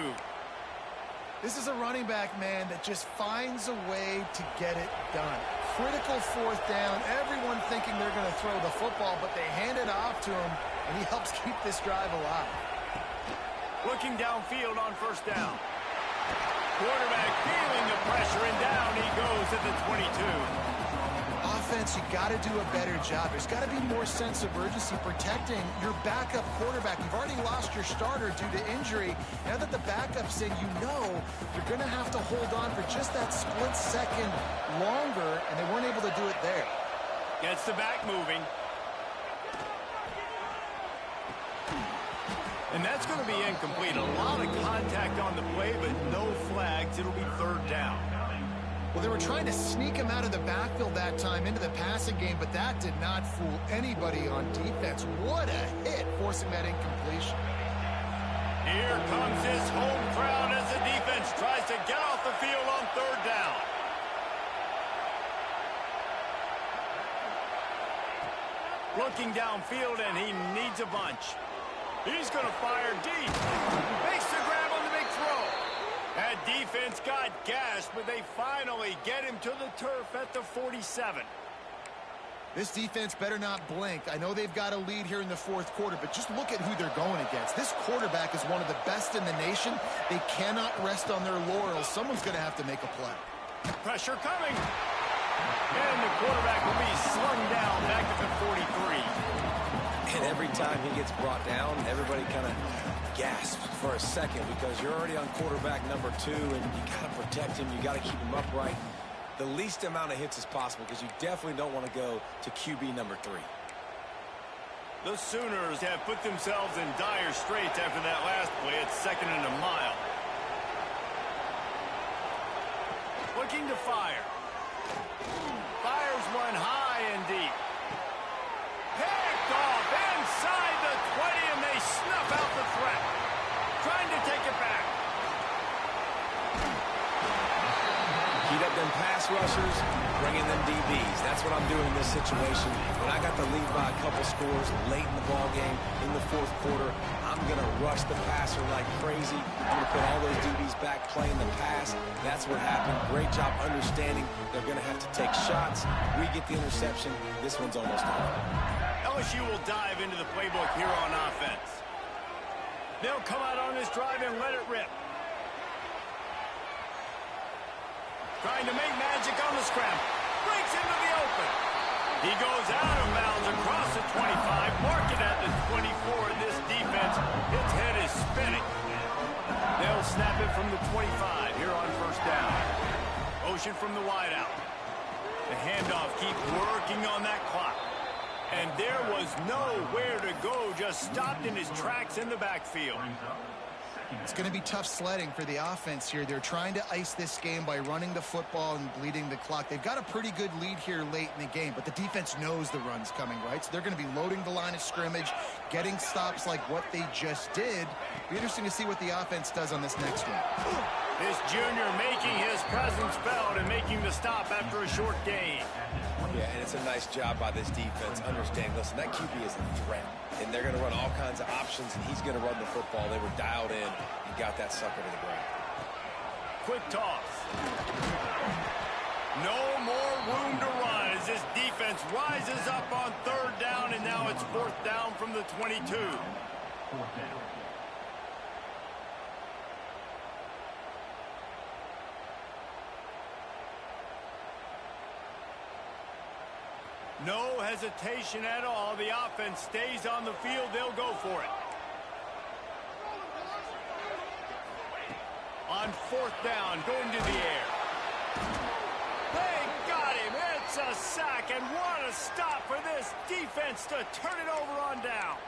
This is a running back, man, that just finds a way to get it done. Critical fourth down. Everyone thinking they're going to throw the football, but they hand it off to him, and he helps keep this drive alive. Looking downfield on first down. Quarterback feeling the pressure, and down he goes at the 22. Offense, you got to do a better job. There's got to be more sense of urgency protecting your backup quarterback. You've already lost your starter due to injury. Now that the backup's in, you know you're going to have to hold on for just that split second longer, and they weren't able to do it there. Gets the back moving. And that's going to be incomplete. A lot of contact on the play, but no flags. It'll be third down. Well, they were trying to sneak him out of the backfield that time into the passing game, but that did not fool anybody on defense. What a hit, forcing that incompletion. Here comes his home crowd as the defense tries to get off the field on third down. Looking downfield, and he needs a bunch. He's going to fire deep. Makes the grab on the big throw. That defense got gashed, but they finally get him to the turf at the 47. This defense better not blink. I know they've got a lead here in the fourth quarter, but just look at who they're going against. This quarterback is one of the best in the nation. They cannot rest on their laurels. Someone's going to have to make a play. Pressure coming. And the quarterback will be slung down back at the 43. And every time he gets brought down, everybody kind of gasps for a second because you're already on quarterback number 2, and you got to protect him. You got to keep him upright. The least amount of hits as possible because you definitely don't want to go to QB number 3. The Sooners have put themselves in dire straits after that last play. It's second and a mile. looking to fire. Fires one high and deep. Picked off inside the 20, and they snuff out the threat. Trying to take it back. Heat up them pass rushers, bring in them DBs. That's what I'm doing in this situation. When I got the lead by a couple scores late in the ball game, in the fourth quarter, I'm going to rush the passer like crazy. I'm going to put all those DBs back playing the pass. That's what happened. Great job understanding they're going to have to take shots. We get the interception. This one's almost over. LSU will dive into the playbook here on offense. They'll come out on this drive and let it rip. Trying to make magic on the scramble. Breaks into the open. He goes out of bounds across the 25. Mark it at the 24. This defense, its head is spinning. They'll snap it from the 25 here on first down. Motion from the wideout. The handoff keeps working on that clock. And there was nowhere to go. Just stopped in his tracks in the backfield. It's going to be tough sledding for the offense here. They're trying to ice this game by running the football and bleeding the clock. They've got a pretty good lead here late in the game, but the defense knows the run's coming, right? So they're going to be loading the line of scrimmage, getting stops like what they just did. Be interesting to see what the offense does on this next one. This junior making his presence felt and making the stop after a short gain. Yeah, and it's a nice job by this defense. Understand, listen, that QB is a threat. And they're going to run all kinds of options, and he's going to run the football. They were dialed in and got that sucker to the ground. Quick toss. No more room to run as this defense rises up on third down, and now it's fourth down from the 22. Fourth down. No hesitation at all. The offense stays on the field. They'll go for it. On fourth down, going to the air. They got him. It's a sack, and what a stop for this defense to turn it over on downs.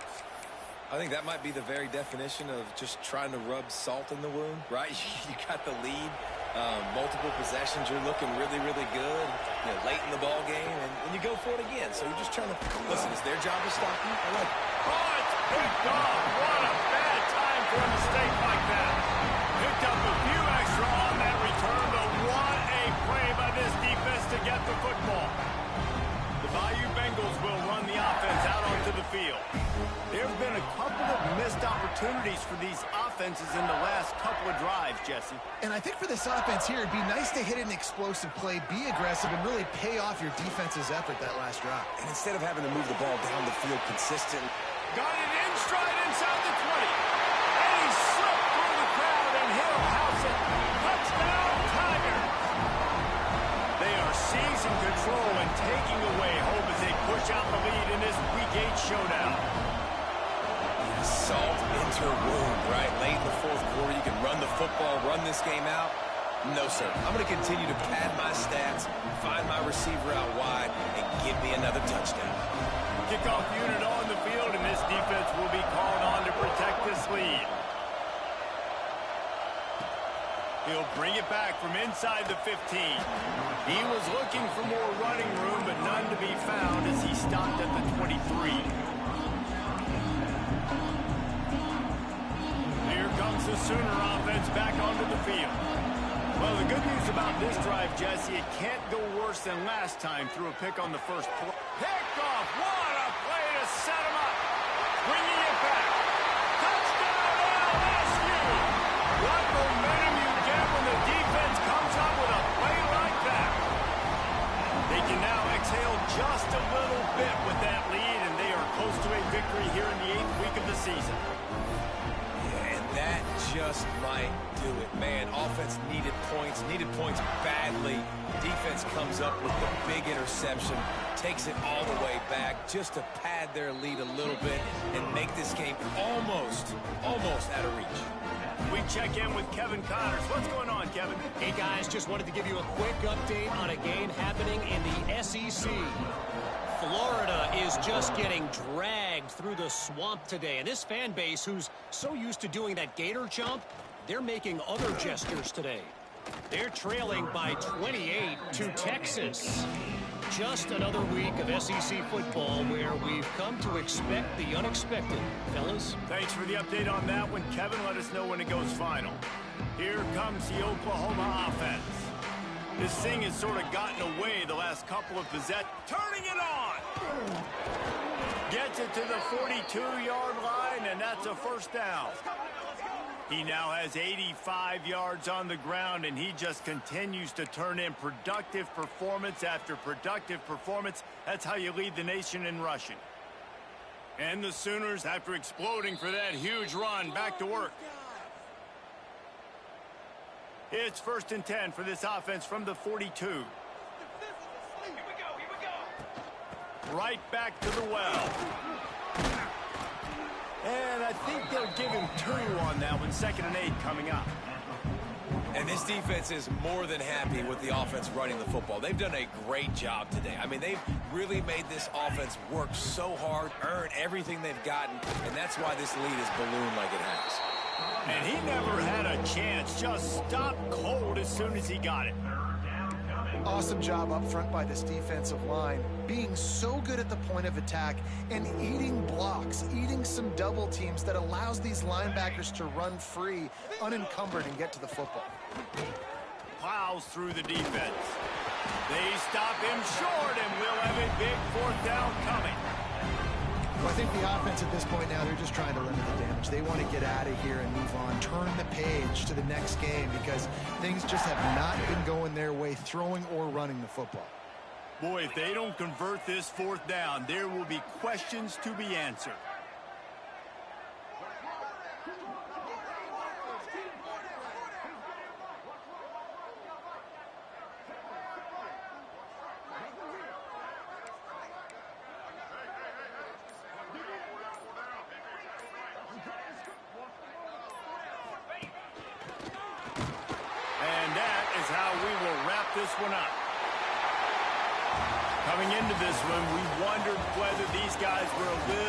I think that might be the very definition of just trying to rub salt in the wound, right? You got the lead. Multiple possessions, you're looking really, really good, late in the ball game, and you go for it again. So you're just trying to, listen, it's their job to stop you. I like it. Oh, it's picked off. What a bad time for a mistake like that. Picked up a few extra on that return, but what a play by this defense to get the football. The Bayou Bengals will run the offense out onto the field. There have been a couple of missed opportunities for these offenses in the last couple of drives, Jesse. And I think for this offense here, it'd be nice to hit an explosive play, be aggressive, and really pay off your defense's effort that last drive. And instead of having to move the ball down the field consistent. Got it in stride inside the 20. And he slipped through the crowd, and he'll house it. Touchdown, Tigers. They are seizing control and taking away hope as they push out the lead in this Week 8 showdown. Salt into wound, right? Late in the fourth quarter, you can run the football, run this game out. No, sir. I'm going to continue to pad my stats, find my receiver out wide, and give me another touchdown. Kickoff unit on the field, and this defense will be called on to protect this lead. He'll bring it back from inside the 15. He was looking for more running room, but none to be found as he stopped at the 23. Here comes the Sooner offense back onto the field. Well, the good news about this drive, Jesse, it can't go worse than last time through a pick on the first play. Picked off. What a play to set him up. Bringing it back. Touchdown, LSU. What momentum you get when the defense comes up with a play like that. They can now exhale just a little bit with that lead, and they are close to a victory here in the 8th week of the season. That just might do it, man. Offense needed points badly. Defense comes up with the big interception, takes it all the way back just to pad their lead a little bit and make this game almost out of reach. We check in with Kevin Connors. What's going on, Kevin? Hey, guys, just wanted to give you a quick update on a game happening in the SEC. Florida is just getting dragged through the swamp today. And this fan base, who's so used to doing that gator jump, they're making other gestures today. They're trailing by 28 to Texas. Just another week of SEC football where we've come to expect the unexpected. Fellas? Thanks for the update on that one, Kevin. Let us know when it goes final. Here comes the Oklahoma offense. This thing has sort of gotten away the last couple of possessions. Turning it on! Gets it to the 42-yard line, and that's a first down. He now has 85 yards on the ground, and he just continues to turn in productive performance after productive performance. That's how you lead the nation in rushing. And the Sooners, after exploding for that huge run, back to work. It's 1st and 10 for this offense from the 42. Here we go. Right back to the well. And I think they'll give him 2 on that one. 2nd and 8 coming up. And this defense is more than happy with the offense running the football. They've done a great job today. I mean, they've really made this offense work so hard, earn everything they've gotten, and that's why this lead is ballooned like it has. And he never had a chance. Just stopped cold as soon as he got it. Awesome job up front by this defensive line, being so good at the point of attack and eating blocks, eating some double teams that allows these linebackers to run free, unencumbered, and get to the football. Plows through the defense. They stop him short, and we'll have a big 4th down coming. Well, I think the offense at this point now, they're just trying to limit the damage. They want to get out of here and move on, turn the page to the next game because things just have not been going their way, throwing or running the football. Boy, if they don't convert this 4th down, there will be questions to be answered. This one up. Coming into this one, we wondered whether these guys were a little